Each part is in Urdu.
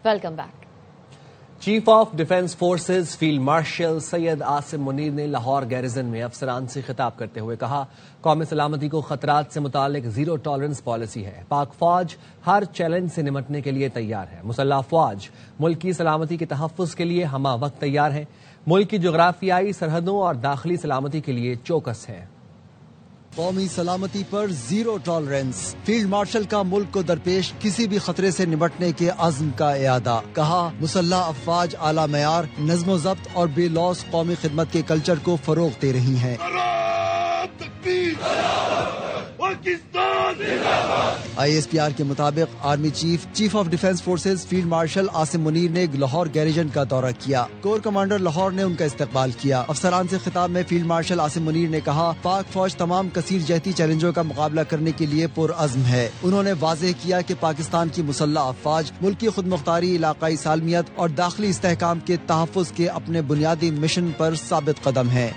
Welcome back. Chief of defence forces field marshal Syed Asim Munir نے لاہور گیریزن میں افسران سے خطاب کرتے ہوئے کہا، قومی سلامتی کو خطرات سے متعلق زیرو ٹالرنس پالیسی ہے۔ پاک فوج ہر چیلنج سے نمٹنے کے لیے تیار ہے۔ مسلح افواج ملک کی سلامتی کے تحفظ کے لیے ہمہ وقت تیار ہیں۔ ملک کی جغرافیائی سرحدوں اور داخلی سلامتی کے لیے چوکس ہیں۔ قومی سلامتی پر زیرو ٹالرنس، فیلڈ مارشل کا ملک کو درپیش کسی بھی خطرے سے نمٹنے کے عزم کا اعادہ۔ کہا، مسلح افواج اعلیٰ معیار، نظم و ضبط اور بے لوث قومی خدمت کے کلچر کو فروغ دے رہی ہیں۔ ISPR کے مطابق army chief of defence forces field martial Asim Munir نے لاہور گیریجن کا دورہ کیا۔ کور کمانڈر لاہور نے ان کا استقبال کیا۔ افسران سے خطاب میں فیلڈ مارشل عاصم منیر نے کہا، پاک فوج تمام کثیر جہتی چیلنجوں کا مقابلہ کرنے کے لیے پرعزم ہے۔ انہوں نے واضح کیا کہ پاکستان کی مسلح افواج ملکی خود مختاری، علاقائی سالمیت اور داخلی استحکام کے تحفظ کے اپنے بنیادی مشن پر ثابت قدم ہے۔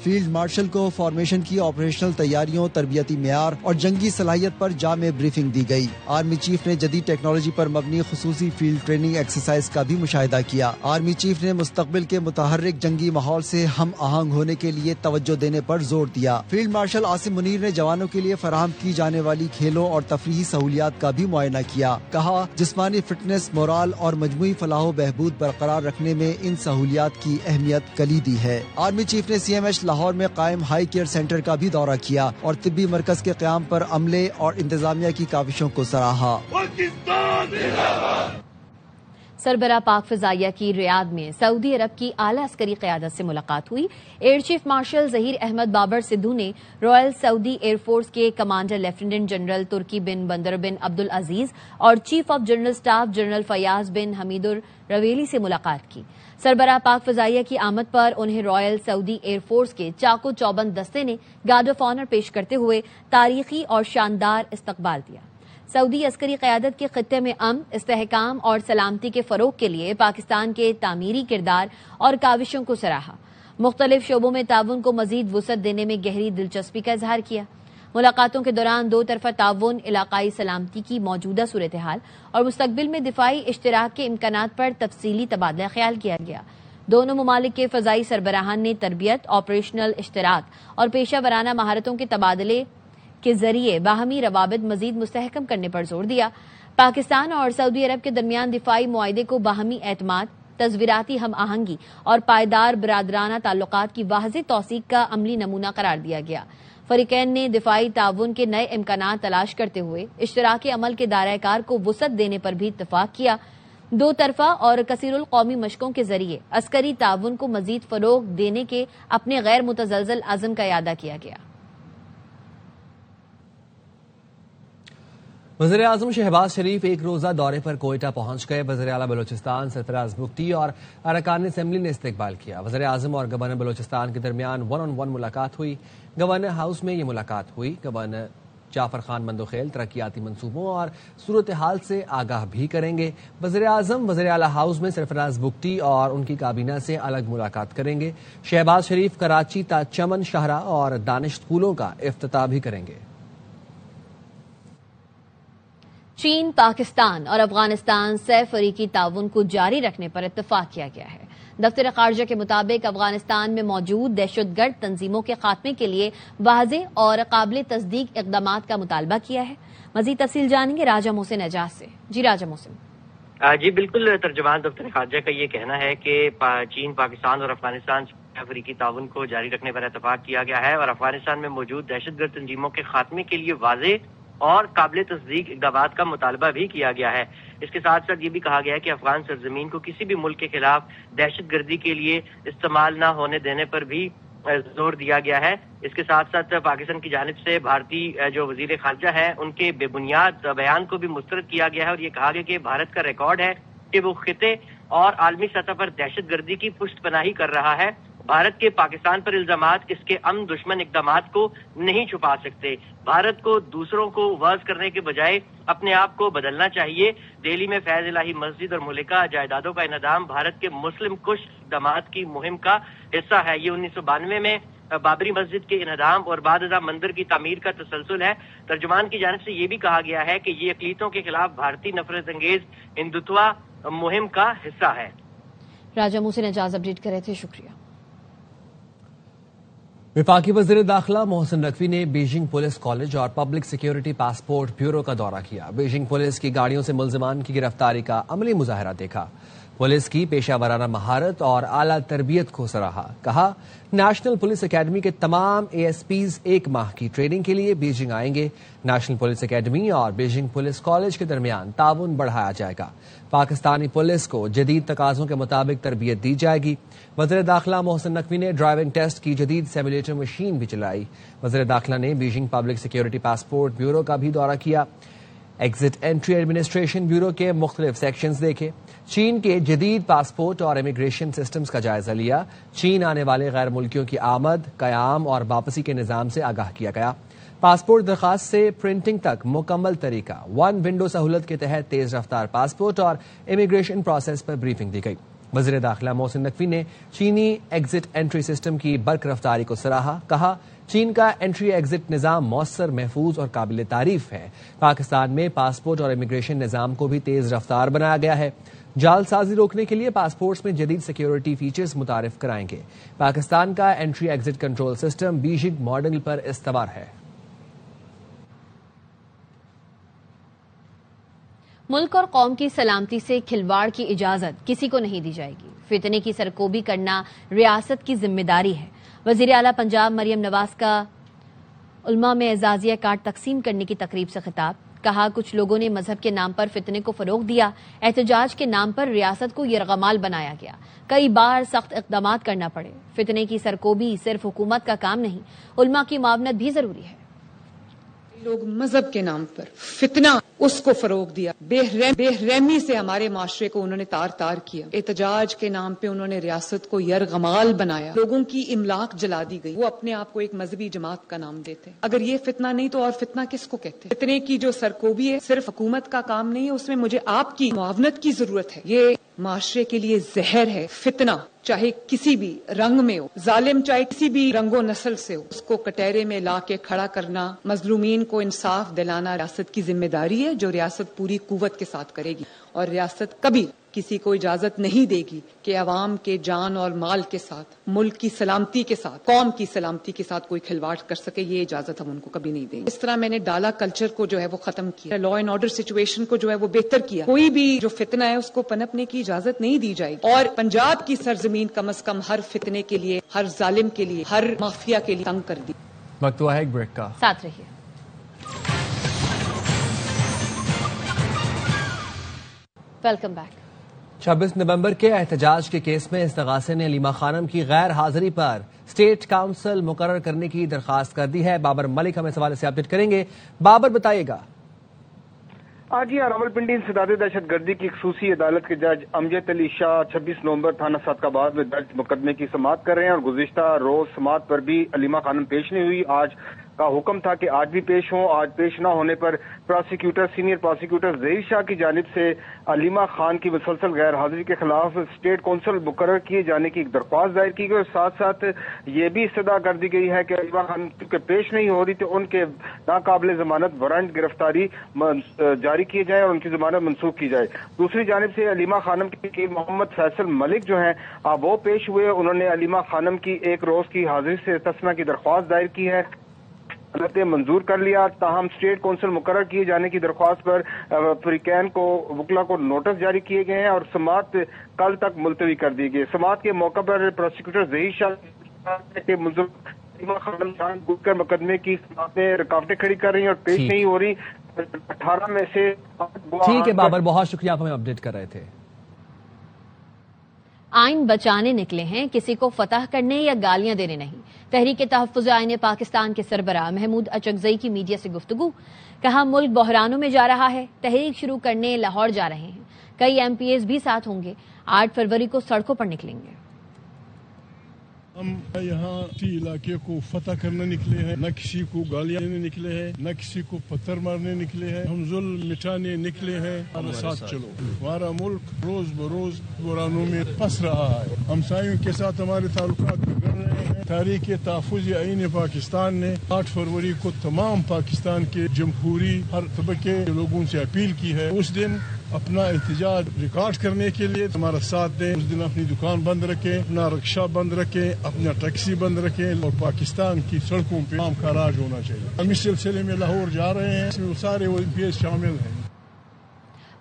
فیلڈ مارشل کو فارمیشن کی آپریشنل تیاریوں، تربیتی معیار اور جنگی صلاحیت پر جامع بریفنگ دی گئی۔ آرمی چیف نے جدید ٹیکنالوجی پر مبنی خصوصی فیلڈ ٹریننگ ایکسرسائز کا بھی مشاہدہ کیا۔ آرمی چیف نے مستقبل کے متحرک جنگی ماحول سے ہم آہنگ ہونے کے لیے توجہ دینے پر زور دیا۔ فیلڈ مارشل عاصم منیر نے جوانوں کے لیے فراہم کی جانے والی کھیلوں اور تفریحی سہولیات کا بھی معائنہ کیا۔ کہا، جسمانی فٹنس، مورال اور مجموعی فلاح و بہبود برقرار رکھنے میں ان سہولیات کی اہمیت کلیدی ہے۔ آرمی چیف نے CMH لاہور میں قائم ہائی کیئر سینٹر کا بھی دورہ کیا اور طبی مرکز کے قیام پر عملے اور انتظامیہ کی کاوشوں کو سراہا۔ سربراہ پاک فضائیہ کی ریاض میں سعودی عرب کی اعلیٰ عسکری قیادت سے ملاقات ہوئی۔ Air chief marshal Zaheer Ahmed Babar Sidhu نے رائل سعودی ایئر فورس کے commander lieutenant general Turki bin Bandar bin Abdulaziz اور chief of general staff general Fayyad bin Hamid Al Ruwaili سے ملاقات کی۔ سربراہ پاک فضائیہ کی آمد پر انہیں رائل سعودی ایئر فورس کے چاقو چوبند دستے نے گارڈ آف آنر پیش کرتے ہوئے تاریخی اور شاندار استقبال دیا۔ سعودی عسکری قیادت کے خطے میں امن، استحکام اور سلامتی کے فروغ کے لیے پاکستان کے تعمیری کردار اور کاوشوں کو سراہا۔ مختلف شعبوں میں تعاون کو مزید وسعت دینے میں گہری دلچسپی کا اظہار کیا۔ ملاقاتوں کے دوران دو طرفہ تعاون، علاقائی سلامتی کی موجودہ صورتحال اور مستقبل میں دفاعی اشتراک کے امکانات پر تفصیلی تبادلہ خیال کیا گیا۔ دونوں ممالک کے فضائی سربراہان نے تربیت، آپریشنل اشتراک اور پیشہ ورانہ مہارتوں کے تبادلے کے ذریعے باہمی روابط مزید مستحکم کرنے پر زور دیا۔ پاکستان اور سعودی عرب کے درمیان دفاعی معاہدے کو باہمی اعتماد، تصویراتی ہم آہنگی اور پائیدار برادرانہ تعلقات کی واضح توثیق کا عملی نمونہ قرار دیا گیا۔ فریقین نے دفاعی تعاون کے نئے امکانات تلاش کرتے ہوئے اشتراکی عمل کے دائرہ کار کو وسعت دینے پر بھی اتفاق کیا۔ دو طرفہ اور کثیر القومی مشقوں کے ذریعے عسکری تعاون کو مزید فروغ دینے کے اپنے غیر متزلزل عزم کا اعادہ کیا گیا۔ وزیر اعظم شہباز شریف ایک روزہ دورے پر کوئٹہ پہنچ گئے۔ وزیر اعلیٰ بلوچستان سرفراز بگٹی اور ارکان اسمبلی نے استقبال کیا۔ وزیر اعظم اور گورنر بلوچستان کے درمیان 1-on-1 ملاقات ہوئی۔ گورنر ہاؤس میں یہ ملاقات ہوئی۔ گورنر جعفر خان مندوخیل ترقیاتی منصوبوں اور صورتحال سے آگاہ بھی کریں گے۔ وزیر اعظم وزیر اعلیٰ ہاؤس میں سرفراز بگٹی اور ان کی کابینہ سے الگ ملاقات کریں گے۔ شہباز شریف کراچی تا چمن شاہراہ اور دانش اسکولوں کا افتتاح بھی کریں گے۔ چین، پاکستان اور افغانستان سے فریقی تعاون کو جاری رکھنے پر اتفاق کیا گیا ہے۔ دفتر خارجہ کے مطابق افغانستان میں موجود دہشت گرد تنظیموں کے خاتمے کے لیے واضح اور قابل تصدیق اقدامات کا مطالبہ کیا ہے۔ مزید تفصیل جانیں گے راجہ محسن اعجاز سے۔ جی راجہ محسن۔ جی بالکل، ترجمان دفتر خارجہ کا یہ کہنا ہے کہ چین، پاکستان اور افغانستان سے افریقی تعاون کو جاری رکھنے پر اتفاق کیا گیا ہے اور افغانستان میں موجود دہشت گرد تنظیموں کے خاتمے کے لیے واضح اور قابل تصدیق اقدامات کا مطالبہ بھی کیا گیا ہے۔ اس کے ساتھ ساتھ یہ بھی کہا گیا ہے کہ افغان سرزمین کو کسی بھی ملک کے خلاف دہشت گردی کے لیے استعمال نہ ہونے دینے پر بھی زور دیا گیا ہے۔ اس کے ساتھ ساتھ پاکستان کی جانب سے بھارتی جو وزیر خارجہ ہیں ان کے بے بنیاد بیان کو بھی مسترد کیا گیا ہے اور یہ کہا گیا کہ بھارت کا ریکارڈ ہے کہ وہ خطے اور عالمی سطح پر دہشت گردی کی پشت پناہی کر رہا ہے۔ بھارت کے پاکستان پر الزامات اس کے امن دشمن اقدامات کو نہیں چھپا سکتے۔ بھارت کو دوسروں کو واز کرنے کے بجائے اپنے آپ کو بدلنا چاہیے۔ دہلی میں فیض الہی مسجد اور ملکہ جائیدادوں کا انہدام بھارت کے مسلم کش اقدامات کی مہم کا حصہ ہے۔ یہ 1992 میں بابری مسجد کے انہدام اور بعد ازاں مندر کی تعمیر کا تسلسل ہے۔ ترجمان کی جانب سے یہ بھی کہا گیا ہے کہ یہ اقلیتوں کے خلاف بھارتی نفرت انگیز ہندوتوا مہم کا حصہ ہے۔ راجہ محسن اعجاز اپڈیٹ کر رہے تھے، شکریہ۔ وفاقی وزیر داخلہ محسن نقوی نے بیجنگ پولیس کالج اور پبلک سیکیورٹی پاسپورٹ بیورو کا دورہ کیا۔ بیجنگ پولیس کی گاڑیوں سے ملزمان کی گرفتاری کا عملی مظاہرہ دیکھا۔ پولیس کی پیشہ ورانہ مہارت اور اعلیٰ تربیت کو سراہا۔ کہا نیشنل پولیس اکیڈمی کے تمام ASPs 1 ماہ کی ٹریننگ کے لیے بیجنگ آئیں گے۔ نیشنل پولیس اکیڈمی اور بیجنگ پولیس کالج کے درمیان تعاون بڑھایا جائے گا۔ پاکستانی پولیس کو جدید تقاضوں کے مطابق تربیت دی جائے گی۔ وزیر داخلہ محسن نقوی نے ڈرائیونگ ٹیسٹ کی جدید سیمولیٹر مشین بھی چلائی۔ وزیر داخلہ نے Beijing public security passport bureau کا بھی دورہ کیا۔ ایگزٹ انٹری ایڈمنسٹریشن بیورو کے مختلف سیکشنز دیکھے۔ چین کے جدید پاسپورٹ اور امیگریشن سسٹمز کا جائزہ لیا۔ چین آنے والے غیر ملکیوں کی آمد، قیام اور واپسی کے نظام سے آگاہ کیا گیا۔ پاسپورٹ درخواست سے پرنٹنگ تک مکمل طریقہ 1 ونڈو سہولت کے تحت تیز رفتار پاسپورٹ اور امیگریشن پروسیس پر بریفنگ دی گئی۔ وزیر داخلہ محسن نقوی نے چینی ایگزٹ انٹری سسٹم کی برق رفتاری کو سراہا۔ کہا چین کا انٹری ایگزٹ نظام مؤثر، محفوظ اور قابل تعریف ہے۔ پاکستان میں پاسپورٹ اور امیگریشن نظام کو بھی تیز رفتار بنایا گیا ہے۔ جعل سازی روکنے کے لیے پاسپورٹس میں جدید سیکیورٹی فیچرز متعارف کرائیں گے۔ پاکستان کا entry exit control system Beijing model پر استوار ہے۔ ملک اور قوم کی سلامتی سے کھلواڑ کی اجازت کسی کو نہیں دی جائے گی۔ فتنے کی سرکوبی کرنا ریاست کی ذمہ داری ہے۔ وزیر اعلیٰ پنجاب مریم نواز کا علماء میں اعزازیہ کارڈ تقسیم کرنے کی تقریب سے خطاب۔ کہا کچھ لوگوں نے مذہب کے نام پر فتنے کو فروغ دیا۔ احتجاج کے نام پر ریاست کو یرغمال بنایا گیا۔ کئی بار سخت اقدامات کرنا پڑے۔ فتنے کی سرکوبی صرف حکومت کا کام نہیں، علماء کی معاونت بھی ضروری ہے۔ لوگ مذہب کے نام پر فتنہ اس کو فروغ دیا، بے رحمی سے ہمارے معاشرے کو انہوں نے تار تار کیا۔ احتجاج کے نام پہ انہوں نے ریاست کو یرغمال بنایا، لوگوں کی املاک جلا دی گئی۔ وہ اپنے آپ کو ایک مذہبی جماعت کا نام دیتے۔ اگر یہ فتنہ نہیں تو اور فتنہ کس کو کہتے؟ فتنے کی جو سرکوبی ہے صرف حکومت کا کام نہیں ہے، اس میں مجھے آپ کی معاونت کی ضرورت ہے۔ یہ معاشرے کے لیے زہر ہے۔ فتنہ چاہے کسی بھی رنگ میں ہو، ظالم چاہے کسی بھی رنگ و نسل سے ہو، اس کو کٹہرے میں لا کے کھڑا کرنا، مظلومین کو انصاف دلانا ریاست کی ذمہ داری ہے، جو ریاست پوری قوت کے ساتھ کرے گی۔ اور ریاست کبھی کسی کو اجازت نہیں دے گی کہ عوام کے جان اور مال کے ساتھ، ملک کی سلامتی کے ساتھ، قوم کی سلامتی کے ساتھ کوئی کھلواڑ کر سکے۔ یہ اجازت ہم ان کو کبھی نہیں دیں گے۔ اس طرح میں نے ڈالا کلچر کو جو ہے وہ ختم کیا، لا اینڈ آرڈر سچویشن کو جو ہے وہ بہتر کیا۔ کوئی بھی جو فتنہ ہے اس کو پنپنے کی اجازت نہیں دی جائے گی، اور پنجاب کی سرزمین کم از کم ہر فتنے کے لیے، ہر ظالم کے لیے، ہر مافیا کے لیے تنگ کر دی۔ وقت ہوا ہے ایک بریک کا، ساتھ رہیے۔ 26 نومبر کے احتجاج کے کیس میں استغاثے نے علیمہ خانم کی غیر حاضری پر اسٹیٹ کاؤنسل مقرر کرنے کی درخواست کر دی ہے۔ بابر ملک ہمیں اس حوالے سے اپڈیٹ کریں گے۔ بابر بتائیے گا۔ آج یہ راولپنڈی انسداد دہشت گردی کی خصوصی عدالت کے جج امجد علی شاہ 26 نومبر تھانہ صادقآباد میں درج مقدمے کی سماعت کر رہے ہیں، اور گزشتہ روز سماعت پر بھی علیمہ خانم پیش نہیں ہوئی۔ آج کا حکم تھا کہ آج بھی پیش ہوں۔ آج پیش نہ ہونے پر سینئر پروسیکیوٹر ظہیر شاہ کی جانب سے علیمہ خان کی مسلسل غیر حاضری کے خلاف اسٹیٹ کونسل مقرر کیے جانے کی ایک درخواست دائر کی گئی، اور ساتھ ساتھ یہ بھی استدعا کر دی گئی ہے کہ علیمہ خان کیونکہ پیش نہیں ہو رہی تو ان کے ناقابل ضمانت وارنٹ گرفتاری جاری کیے جائیں اور ان کی ضمانت منسوخ کی جائے۔ دوسری جانب سے علیمہ خانم کے وکیل محمد فیصل ملک جو ہیں وہ پیش ہوئے۔ انہوں نے علیمہ خانم کی ایک روز کی حاضری سے تسمہ کی درخواست دائر کی ہے، عدالت نے منظور کر لیا۔ تاہم اسٹیٹ کونسل مقرر کیے جانے کی درخواست پر فریقین کو وکلا کو نوٹس جاری کیے گئے ہیں اور سماعت کل تک ملتوی کر دی گئی۔ سماعت کے موقع پر پروسیکیوٹر ظہیر شاہ کے علیمہ خانم جان بوجھ کر مقدمے کی سماعت میں رکاوٹیں کھڑی کر رہی ہیں اور پیش نہیں ہو رہی۔ 18 میں سے ٹھیک ہے بابر، بہت شکریہ، آپ ہمیں اپڈیٹ کر رہے تھے۔ آئین بچانے نکلے ہیں، کسی کو فتح کرنے یا گالیاں دینے نہیں۔ تحریک تحفظ آئین پاکستان کے سربراہ محمود اچکزئی کی میڈیا سے گفتگو۔ کہا ملک بحرانوں میں جا رہا ہے، تحریک شروع کرنے لاہور جا رہے ہیں، کئی MPs بھی ساتھ ہوں گے، 8 فروری کو سڑکوں پر نکلیں گے۔ ہم یہاں اسی علاقے کو فتح کرنے نکلے ہیں، نہ کسی کو گالیاں دینے نکلے ہیں، نہ کسی کو پتھر مارنے نکلے ہیں، ہم ظلم مٹانے نکلے ہیں۔ ہمارے ساتھ چلو، ہمارا ملک روز بروز بحرانوں میں پھنس رہا ہے، ہمسایوں کے ساتھ ہمارے تعلقات بگڑ رہے ہیں، تحریک تحفظ آئین پاکستان نے 8 فروری کو تمام پاکستان کے جمہوری ہر طبقے کے لوگوں سے اپیل کی ہے اس دن اپنا احتجاج ریکارڈ کرنے کے لیے ہمارا ساتھ دیں. اس دن اپنی دکان بند رکھیں, اپنا رکشہ بند رکھیں, اپنا ٹیکسی بند رکھیں اور پاکستان کی سڑکوں پہ عام کا راج ہونا چاہیے. ہم اس سلسلے میں لاہور جا رہے ہیں, اس میں سارے OMPs شامل ہیں.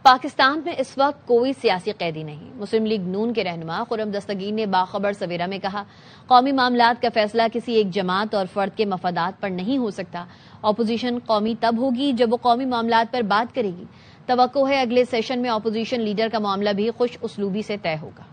پاکستان میں اس وقت کوئی سیاسی قیدی نہیں. مسلم لیگ نون کے رہنما خرم دستگیر نے باخبر سویرا میں کہا, قومی معاملات کا فیصلہ کسی ایک جماعت اور فرد کے مفادات پر نہیں ہو سکتا. اپوزیشن قومی تب ہوگی جب وہ قومی معاملات پر بات کرے گی. توقع ہے اگلے سیشن میں اپوزیشن لیڈر کا معاملہ بھی خوش اسلوبی سے طے ہوگا.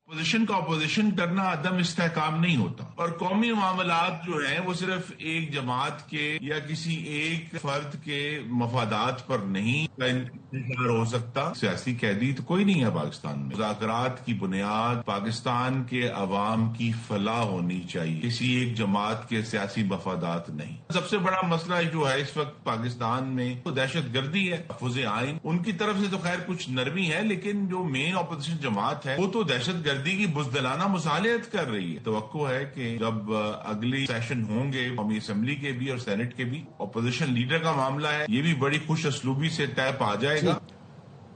اپوزیشن کا اپوزیشن کرنا عدم استحکام نہیں ہوتا, اور قومی معاملات جو ہیں وہ صرف ایک جماعت کے یا کسی ایک فرد کے مفادات پر نہیں انحصار ہو سکتا. سیاسی قیدی تو کوئی نہیں ہے پاکستان میں. مذاکرات کی بنیاد پاکستان کے عوام کی فلاح ہونی چاہیے, کسی ایک جماعت کے سیاسی مفادات نہیں. سب سے بڑا مسئلہ جو ہے اس وقت پاکستان میں وہ دہشت گردی ہے. تحفظ آئین ان کی طرف سے تو خیر کچھ نرمی ہے, لیکن جو مین اپوزیشن جماعت ہے وہ تو دہشت گردی کی بزدلانہ مصالحت کر رہی ہے. توقع ہے کہ جب اگلی سیشن ہوں گے قومی اسمبلی کے بھی اور سینٹ کے بھی, اپوزیشن لیڈر کا معاملہ ہے یہ بھی بڑی خوش اسلوبی سے طے پا جائے گا.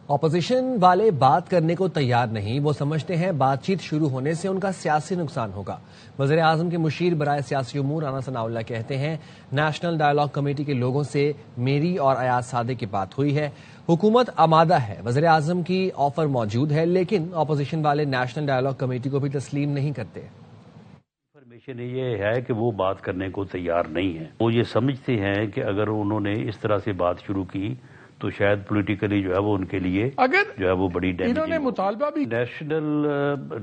اپوزیشن والے بات کرنے کو تیار نہیں. وہ سمجھتے ہیں بات چیت شروع ہونے سے ان کا سیاسی نقصان ہوگا. وزیر اعظم کے مشیر برائے سیاسی امور رانا ثناءاللہ کہتے ہیں, نیشنل ڈائیلاگ کمیٹی کے لوگوں سے میری اور ایاز صادق کی بات ہوئی ہے. حکومت آمادہ ہے, وزیر اعظم کی آفر موجود ہے, لیکن اپوزیشن والے نیشنل ڈائیلاگ کمیٹی کو بھی تسلیم نہیں کرتے. انفارمیشن یہ ہے کہ وہ بات کرنے کو تیار نہیں ہے. وہ یہ سمجھتے ہیں کہ اگر انہوں نے اس طرح سے بات شروع کی تو شاید پولیٹیکلی جو ہے وہ ان کے لیے جو ہے وہ بڑی انہوں نے مطالبہ بھی. نیشنل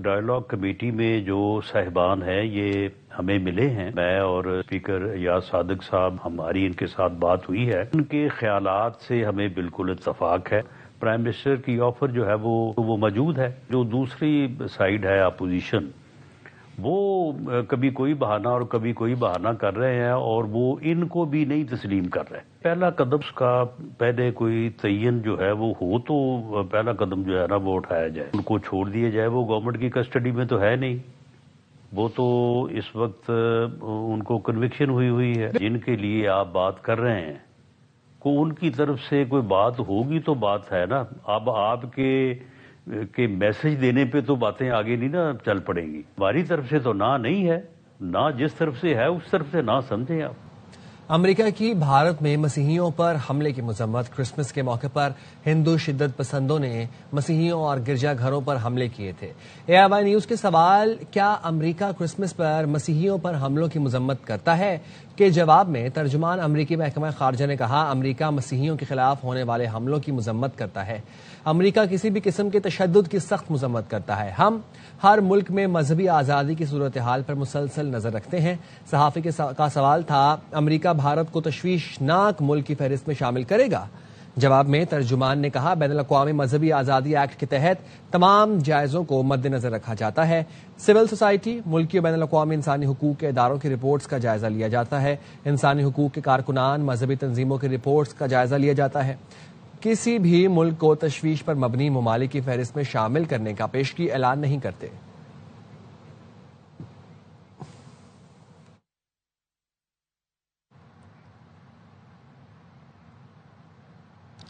ڈائیلاگ کمیٹی میں جو صاحبان ہیں یہ ہمیں ملے ہیں, میں اور اسپیکر ایاز صادق صاحب, ہماری ان کے ساتھ بات ہوئی ہے. ان کے خیالات سے ہمیں بالکل اتفاق ہے. پرائم منسٹر کی آفر جو ہے وہ موجود ہے. جو دوسری سائیڈ ہے اپوزیشن, وہ کبھی کوئی بہانہ اور کبھی کوئی بہانہ کر رہے ہیں اور وہ ان کو بھی نہیں تسلیم کر رہے. پہلا قدم کا پہلے کوئی تعین جو ہے وہ ہو تو پہلا قدم جو ہے نا وہ اٹھایا جائے, ان کو چھوڑ دیا جائے. وہ گورنمنٹ کی کسٹڈی میں تو ہے نہیں, وہ تو اس وقت ان کو کنوکشن ہوئی ہے. جن کے لیے آپ بات کر رہے ہیں کو ان کی طرف سے کوئی بات ہوگی تو بات ہے نا. اب آپ کے میسج دینے پہ تو باتیں آگے نہیں نا چل پڑیں گی. ہماری طرف سے تو نہ نہیں ہے, نہ جس طرف سے ہے اس طرف سے نہ سمجھیں آپ. امریکہ کی بھارت میں مسیحیوں پر حملے کی مذمت. کرسمس کے موقع پر ہندو شدت پسندوں نے مسیحیوں اور گرجا گھروں پر حملے کیے تھے. AIY نیوز کے سوال, کیا امریکہ کرسمس پر مسیحیوں پر حملوں کی مذمت کرتا ہے, کے جواب میں ترجمان امریکی محکمہ خارجہ نے کہا, امریکہ مسیحیوں کے خلاف ہونے والے حملوں کی مذمت کرتا ہے. امریکہ کسی بھی قسم کے تشدد کی سخت مذمت کرتا ہے. ہم ہر ملک میں مذہبی آزادی کی صورتحال پر مسلسل نظر رکھتے ہیں. صحافی کا سوال تھا, امریکہ بھارت کو تشویشناک ملک کی فہرست میں شامل کرے گا؟ جواب میں ترجمان نے کہا, بین الاقوامی مذہبی آزادی ایکٹ کے تحت تمام جائزوں کو مد نظر رکھا جاتا ہے. سول سوسائٹی, ملکی اور بین الاقوامی انسانی حقوق کے اداروں کی رپورٹس کا جائزہ لیا جاتا ہے. انسانی حقوق کے کارکنان, مذہبی تنظیموں کی رپورٹس کا جائزہ لیا جاتا ہے. کسی بھی ملک کو تشویش پر مبنی ممالک کی فہرست میں شامل کرنے کا پیشگی اعلان نہیں کرتے.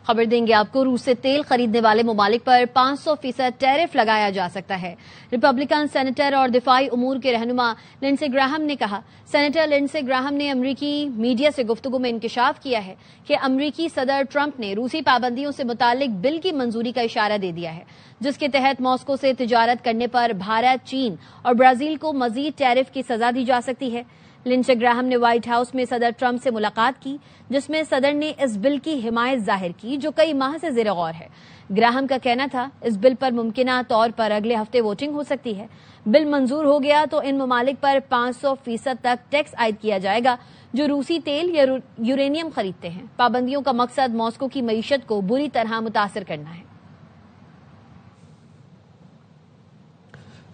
خبر دیں گے آپ کو, روس سے تیل خریدنے والے ممالک پر 500% ٹیرف لگایا جا سکتا ہے. ریپبلکن سینیٹر اور دفاعی امور کے رہنما لنڈسے گراہم نے کہا. سینیٹر لنڈسے گراہم نے امریکی میڈیا سے گفتگو میں انکشاف کیا ہے کہ امریکی صدر ٹرمپ نے روسی پابندیوں سے متعلق بل کی منظوری کا اشارہ دے دیا ہے, جس کے تحت ماسکو سے تجارت کرنے پر بھارت, چین اور برازیل کو مزید ٹیرف کی سزا دی جا سکتی ہے. لنڈسے گراہم نے وائٹ ہاؤس میں صدر ٹرمپ سے ملاقات کی, جس میں صدر نے اس بل کی حمایت ظاہر کی جو کئی ماہ سے زیر غور ہے. گراہم کا کہنا تھا, اس بل پر ممکنہ طور پر اگلے ہفتے ووٹنگ ہو سکتی ہے. بل منظور ہو گیا تو ان ممالک پر 500% تک ٹیکس عائد کیا جائے گا جو روسی تیل یا یورینیم خریدتے ہیں. پابندیوں کا مقصد ماسکو کی معیشت کو بری طرح متاثر کرنا ہے.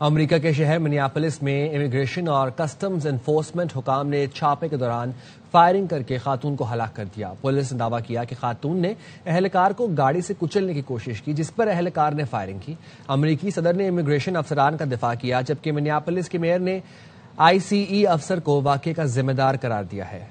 امریکہ کے شہر منیاپولس میں امیگریشن اور کسٹمز انفورسمنٹ حکام نے چھاپے کے دوران فائرنگ کر کے خاتون کو ہلاک کر دیا. پولیس نے دعویٰ کیا کہ خاتون نے اہلکار کو گاڑی سے کچلنے کی کوشش کی, جس پر اہلکار نے فائرنگ کی. امریکی صدر نے امیگریشن افسران کا دفاع کیا, جبکہ منیاپولس کے میئر نے ICE افسر کو واقعے کا ذمہ دار قرار دیا ہے۔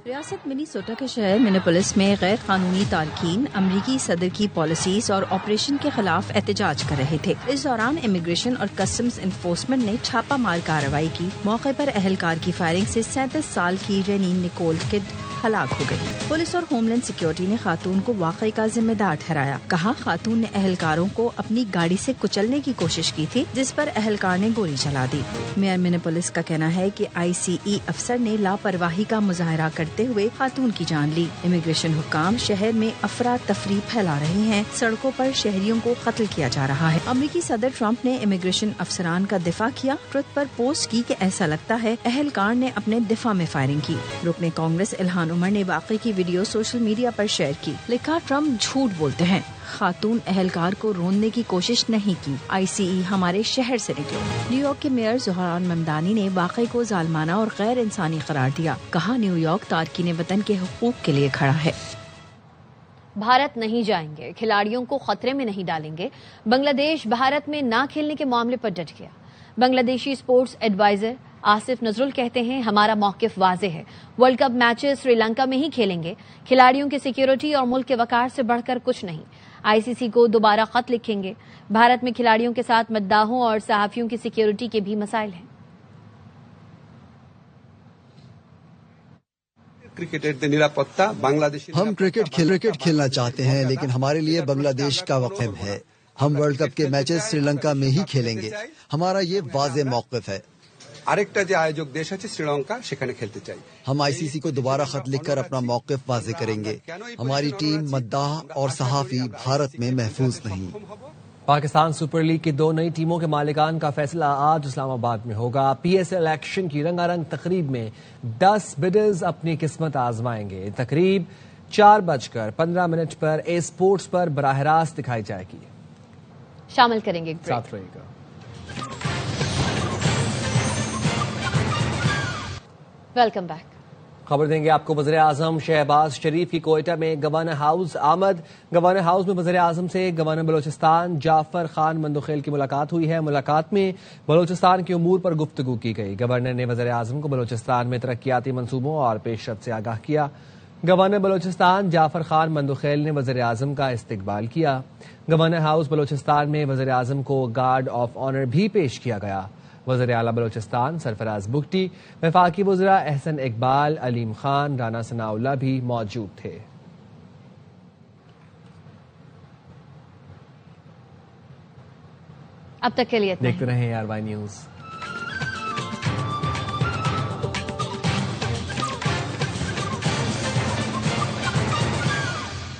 ریاست منیسوٹا کے شہر منیاپولس میں غیر قانونی تارکین امریکی صدر کی پالیسیز اور آپریشن کے خلاف احتجاج کر رہے تھے۔ اس دوران امیگریشن اور کسٹمز انفورسمنٹ نے چھاپہ مار کارروائی کی۔ موقع پر اہلکار کی فائرنگ سے 37 سال کی رینین نکول کڈ ہلاک ہو گئی۔ پولیس اور ہوم لینڈ سیکیورٹی نے خاتون کو واقعے کا ذمہ دار ٹھہرایا۔ کہا خاتون نے اہلکاروں کو اپنی گاڑی سے کچلنے کی کوشش کی تھی، جس پر اہلکار نے گولی چلا دی۔ میئر منیاپولس کا کہنا ہے کہ ICE افسر نے لاپرواہی کا مظاہرہ کرتے ہوئے خاتون کی جان لی۔ امیگریشن حکام شہر میں افراتفری پھیلا رہے ہیں، سڑکوں پر شہریوں کو قتل کیا جا رہا ہے۔ امریکی صدر ٹرمپ نے امیگریشن افسران کا دفاع کیا، ٹرتھ پر پوسٹ کی کہ ایسا لگتا ہے اہلکار نے اپنے دفاع میں فائرنگ کی۔ رکن کانگریس الہان عمر نے واقعے کی ویڈیو سوشل میڈیا پر شیئر کی۔ لکھا ٹرمپ جھوٹ بولتے ہیں، خاتون اہلکار کو روندنے کی کوشش نہیں کی۔ ICE ہمارے شہر سے نکلو۔ نیو یارک کے میئر زہران ممدانی نے واقعے کو ظالمانہ اور غیر انسانی قرار دیا۔ کہا نیو یارک تارکین وطن کے حقوق کے لیے کھڑا ہے۔ بھارت نہیں جائیں گے، کھلاڑیوں کو خطرے میں نہیں ڈالیں گے۔ بنگلہ دیش بھارت میں نہ کھیلنے کے معاملے پر ڈٹ گیا۔ بنگلہ دیشی اسپورٹس ایڈوائزر آصف نظرل کہتے ہیں ہمارا موقف واضح ہے، world cup matches Sri Lanka میں ہی کھیلیں گے، کھلاڑیوں کی سیکیورٹی اور ملک کے وقار سے بڑھ کر کچھ نہیں۔ ICC کو دوبارہ خط لکھیں گے۔ بھارت میں کھلاڑیوں کے ساتھ مداحوں اور صحافیوں کی سیکیورٹی کے بھی مسائل ہیں۔ ہم کرکٹ کھیلنا چاہتے ہیں، لیکن ہمارے لیے بنگلہ دیش کا وقت اہم ہے۔ ہم ورلڈ کپ کے میچز سری لنکا میں ہی کھیلیں گے، ہمارا یہ واضح موقف ہے۔ ہم ICC کو دوبارہ خط لکھ کر اپنا موقف واضح کریں گے۔ ہماری ٹیم، مداح اور صحافی بھارت میں محفوظ نہیں۔ پاکستان سپر لیگ کی 2 نئی ٹیموں کے مالکان کا فیصلہ آج اسلام آباد میں ہوگا۔ PSL ایکشن کی رنگا رنگ تقریب میں 10 بڈرز اپنی قسمت آزمائیں گے۔ تقریب 4:15 پر اے اسپورٹس پر براہ راست دکھائی جائے گی۔ شامل کریں گے ساتھ رہے گا۔ Welcome back. خبر دیں گے آپ کو وزیر اعظم شہباز شریف کی کوئٹہ میں گورنر ہاؤس آمد۔ گورنر ہاؤس میں وزیر اعظم سے گورنر بلوچستان جعفر خان مندوخیل کی ملاقات ہوئی ہے۔ ملاقات میں بلوچستان کے امور پر گفتگو کی گئی۔ گورنر نے وزیر اعظم کو بلوچستان میں ترقیاتی منصوبوں اور پیش رفت سے آگاہ کیا۔ گورنر بلوچستان جعفر خان مندوخیل نے وزیر اعظم کا استقبال کیا۔ گورنر ہاؤس بلوچستان میں وزیر اعظم کو گارڈ آف آنر بھی پیش کیا گیا۔ وزیر اعلیٰ بلوچستان سرفراز بگٹی، وفاقی وزراء احسن اقبال، علیم خان، رانا ثناء اللہ بھی موجود تھے۔ اب تک کے لیے دیکھتے رہیں ARY نیوز۔